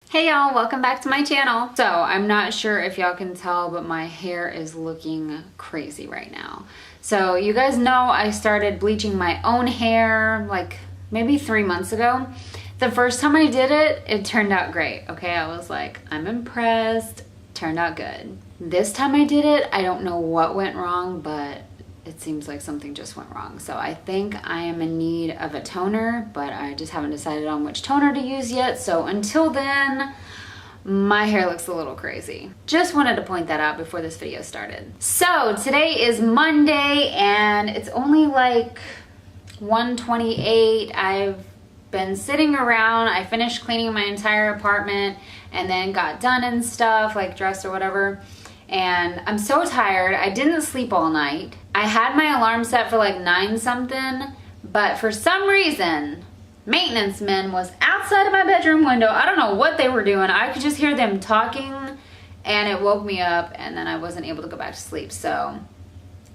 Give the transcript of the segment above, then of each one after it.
Hey y'all, welcome back to my channel. So I'm not sure if y'all can tell, but my hair is looking crazy right now. So you guys know I started bleaching my own hair like maybe 3 months ago. The first time I did it, it turned out great. Okay, I was like, I'm impressed, turned out good. This time I did it, I don't know what went wrong, but it seems like something just went wrong. So I think I am in need of a toner, but I just haven't decided on which toner to use yet. So until then, my hair looks a little crazy. Just wanted to point that out before this video started. So today is Monday and it's only like 1:28. I've been sitting around. I finished cleaning my entire apartment and then got done and stuff, like dressed or whatever. And I'm so tired. I didn't sleep all night. I had my alarm set for like 9 something, but for some reason, maintenance men was outside of my bedroom window. I don't know what they were doing. I could just hear them talking and it woke me up and then I wasn't able to go back to sleep. So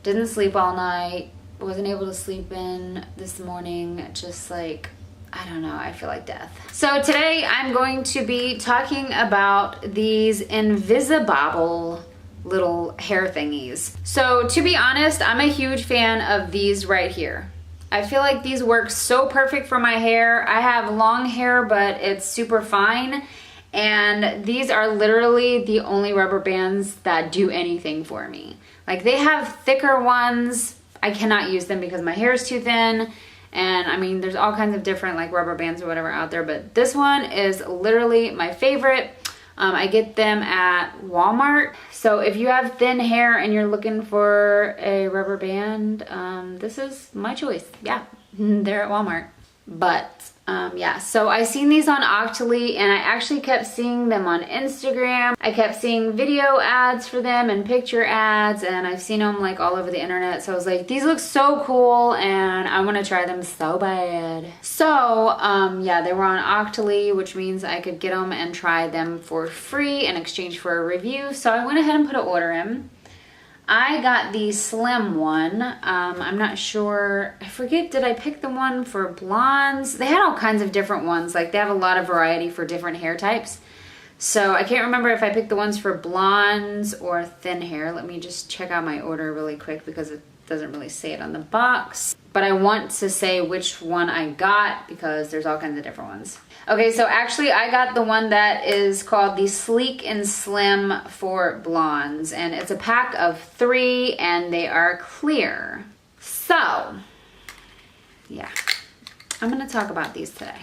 didn't sleep all night. Wasn't able to sleep in this morning. Just like, I don't know, I feel like death. So today I'm going to be talking about these Invisibobble little hair thingies. So to be honest, I'm a huge fan of these right here. I feel like these work so perfect for my hair. I have long hair, but it's super fine. And these are literally the only rubber bands that do anything for me. Like they have thicker ones. I cannot use them because my hair is too thin. And I mean, there's all kinds of different like rubber bands or whatever out there, but this one is literally my favorite. I get them at Walmart. So if you have thin hair and you're looking for a rubber band, this is my choice. Yeah, they're at Walmart. But yeah, so I seen these on Octoly and I actually kept seeing them on Instagram. I kept seeing video ads for them and picture ads, and I've seen them like all over the internet. So I was like, these look so cool and I want to try them so bad. So yeah, they were on Octoly, which means I could get them and try them for free in exchange for a review. So I went ahead and put an order in. I got the slim one. I'm not sure, I forget, did I pick the one for blondes? They had all kinds of different ones. Like they have a lot of variety for different hair types. So I can't remember if I picked the ones for blondes or thin hair. Let me just check out my order really quick because it doesn't really say it on the box. But I want to say which one I got because there's all kinds of different ones. Okay, so actually I got the one that is called the Sleek and Slim for blondes, and it's a pack of 3 and they are clear. So, yeah, I'm gonna talk about these today.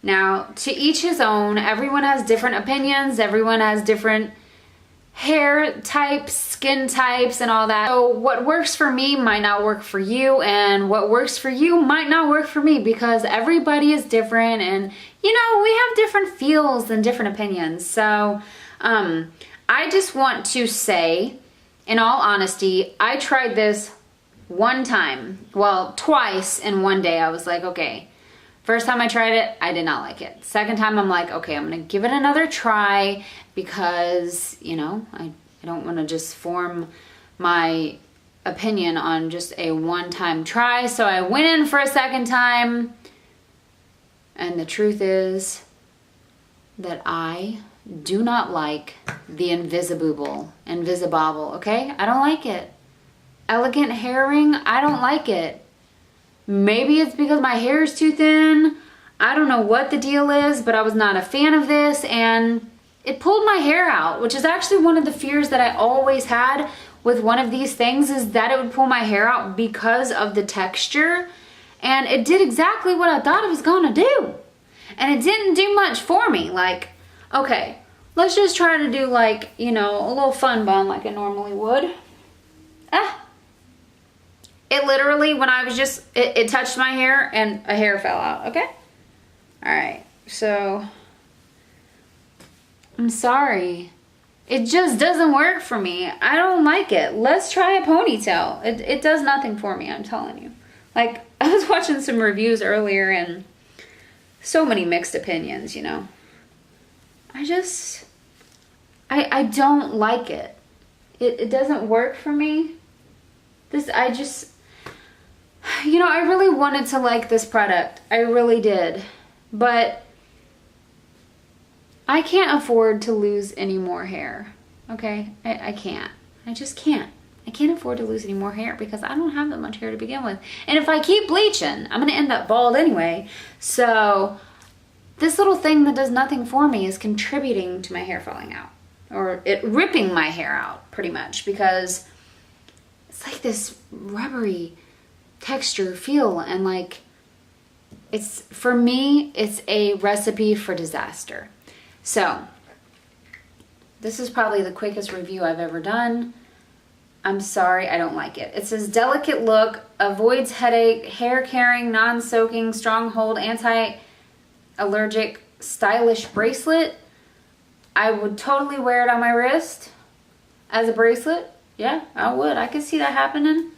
Now, to each his own. Everyone has different opinions, everyone has different hair types, skin types, and all that. So what works for me might not work for you, and what works for you might not work for me because everybody is different, and you know, we have different feels and different opinions. So I just want to say, in all honesty, I tried this one time, well, twice in one day. I was like, okay. First time I tried it, I did not like it. Second time, I'm like, okay, I'm gonna give it another try because, you know, I don't wanna just form my opinion on just a one-time try. So I went in for a second time, and the truth is that I do not like the Invisibobble, okay? I don't like it. Elegant hair ring, I don't like it. Maybe it's because my hair is too thin. I don't know what the deal is, but I was not a fan of this and it pulled my hair out, which is actually one of the fears that I always had with one of these things, is that it would pull my hair out because of the texture. And it did exactly what I thought it was gonna do. And it didn't do much for me. Like, okay, let's just try to do like, you know, a little fun bun like I normally would. It literally, when I was just, it touched my hair and a hair fell out, okay? All right, so I'm sorry. It just doesn't work for me. I don't like it. Let's try a ponytail. It does nothing for me, I'm telling you. Like, I was watching some reviews earlier and so many mixed opinions, you know. I don't like it. It doesn't work for me. You know, I really wanted to like this product. I really did. But I can't afford to lose any more hair. Okay, I can't. I just can't. I can't afford to lose any more hair because I don't have that much hair to begin with. And if I keep bleaching, I'm gonna end up bald anyway. So this little thing that does nothing for me is contributing to my hair falling out, or it ripping my hair out pretty much, because it's like this rubbery texture feel, and like, it's, for me, it's a recipe for disaster. So this is probably the quickest review I've ever done. I'm sorry, I don't like it. It says delicate look, avoids headache, hair caring, non-soaking, strong hold, anti-allergic, stylish bracelet. I would totally wear it on my wrist as a bracelet. Yeah, I would. I could see that happening.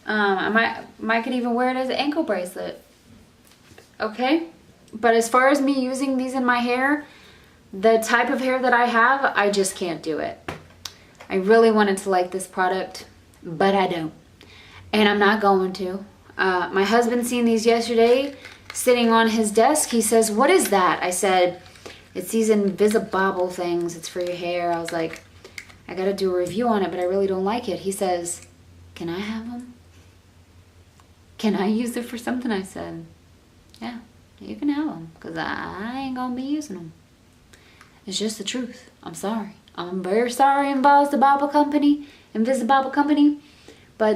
I might could even wear it as an ankle bracelet. Okay? But as far as me using these in my hair, the type of hair that I have, I just can't do it. I really wanted to like this product, but I don't. And I'm not going to. My husband seen these yesterday sitting on his desk. He says, "What is that?" I said, "It's these Invisibobble things. It's for your hair." I was like, I gotta do a review on it, but I really don't like it. He says, "Can I have them? Can I use it for something?" I said, "Yeah, you can have them, because I ain't gonna be using them." It's just the truth. I'm sorry. I'm very sorry, Invisibobble Company, but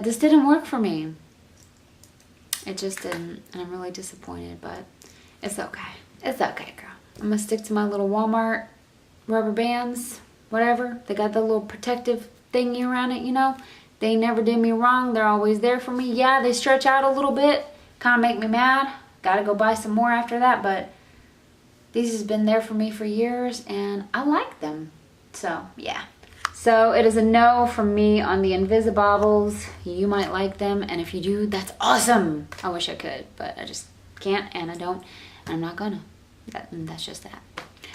this didn't work for me. It just didn't, and I'm really disappointed, but it's okay. It's okay, girl. I'm gonna stick to my little Walmart rubber bands, whatever. They got the little protective thingy around it, you know. They never did me wrong. They're always there for me. Yeah, they stretch out a little bit, kind of make me mad. Gotta go buy some more after that, but these has been there for me for years, and I like them. So, yeah. So, it is a no from me on the Invisibobbles. You might like them, and if you do, that's awesome. I wish I could, but I just can't, and I don't, and I'm not gonna. That's just that.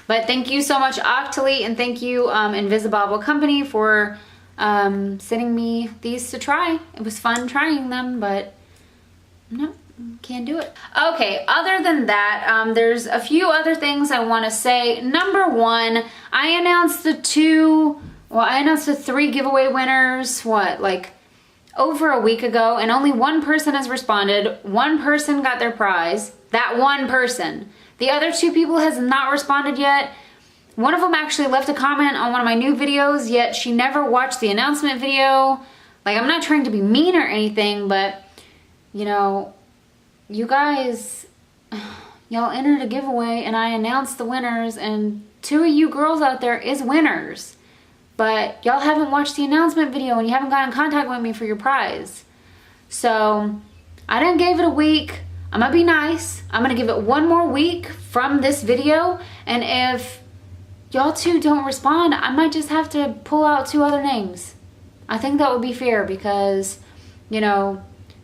But thank you so much, Octoly, and thank you, Invisibobble Company, for sending me these to try. It was fun trying them, but no, can't do it. Okay, other than that, there's a few other things I want to say. Number one, I announced the 3 giveaway winners, like over a week ago, and only one person has responded. One person got their prize. That one person. The other 2 people has not responded yet. One of them actually left a comment on one of my new videos, yet she never watched the announcement video. Like, I'm not trying to be mean or anything, but, you know, you guys, y'all entered a giveaway and I announced the winners, and 2 of you girls out there is winners. But y'all haven't watched the announcement video and you haven't got in contact with me for your prize. So, I done gave it a week. I'm gonna be nice. I'm gonna give it 1 more week from this video, and if y'all 2 don't respond, I might just have to pull out 2 other names. I think that would be fair because, you know,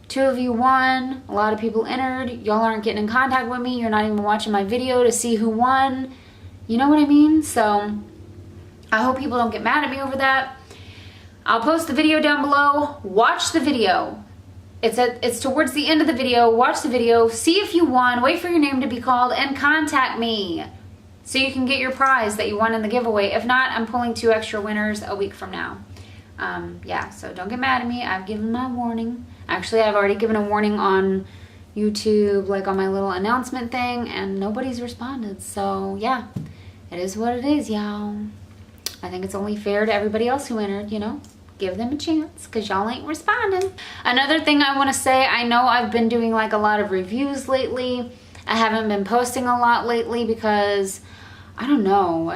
2 of you won, a lot of people entered, y'all aren't getting in contact with me, you're not even watching my video to see who won, you know what I mean? So, I hope people don't get mad at me over that. I'll post the video down below, watch the video. It's towards the end of the video, watch the video, see if you won, wait for your name to be called, and contact me so you can get your prize that you won in the giveaway. If not, I'm pulling 2 extra winners a week from now. Yeah, so don't get mad at me, I've given my warning. Actually, I've already given a warning on YouTube, like on my little announcement thing, and nobody's responded. So, yeah, it is what it is, y'all. I think it's only fair to everybody else who entered, you know? Give them a chance, because y'all ain't responding. Another thing I want to say, I know I've been doing like a lot of reviews lately. I haven't been posting a lot lately because, I don't know,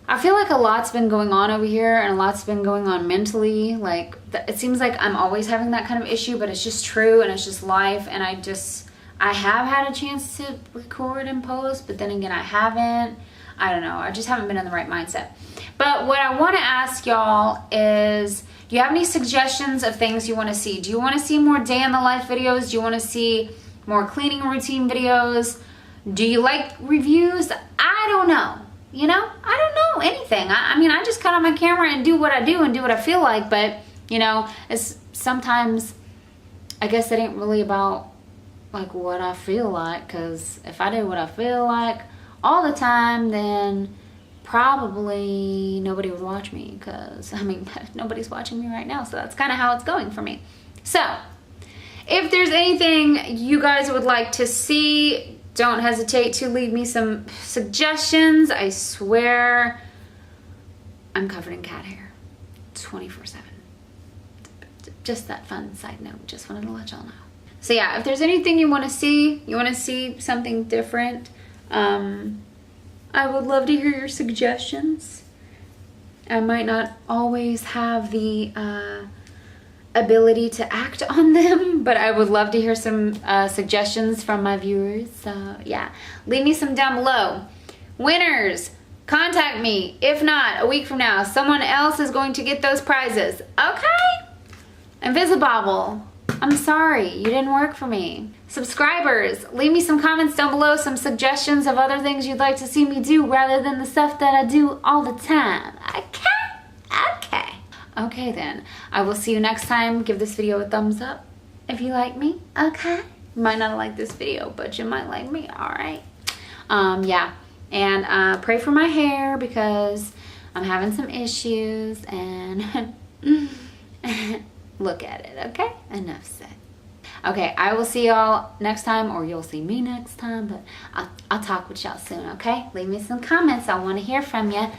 I feel like a lot's been going on over here, and a lot's been going on mentally. Like, it seems like I'm always having that kind of issue, but it's just true, and it's just life, and I have had a chance to record and post, but then again, I haven't. I don't know, I just haven't been in the right mindset. But what I want to ask y'all is, do you have any suggestions of things you want to see? Do you want to see more day in the life videos? Do you want to see more cleaning routine videos? Do you like reviews? I don't know. You know, I don't know anything. I mean, I just cut on my camera and do what I do and do what I feel like, but, you know, it's sometimes, I guess it ain't really about, like, what I feel like, because if I did what I feel like all the time, then probably nobody would watch me, because I mean, nobody's watching me right now, so that's kind of how it's going for me. So if there's anything you guys would like to see, don't hesitate to leave me some suggestions. I swear I'm covered in cat hair 24/7. Just that fun side note, just wanted to let y'all know. So yeah, if there's anything you want to see something different, I would love to hear your suggestions. I might not always have the ability to act on them, but I would love to hear some suggestions from my viewers. So yeah, leave me some down below. Winners, contact me. If not, a week from now, someone else is going to get those prizes. Okay? Invisibobble, I'm sorry, you didn't work for me. Subscribers, leave me some comments down below, some suggestions of other things you'd like to see me do rather than the stuff that I do all the time. Okay. Okay then, I will see you next time. Give this video a thumbs up if you like me, okay? You might not like this video, but you might like me, all right? Yeah, and pray for my hair because I'm having some issues, and look at it, okay? Enough said. Okay, I will see y'all next time, or you'll see me next time, but I'll talk with y'all soon, okay? Leave me some comments. I want to hear from you.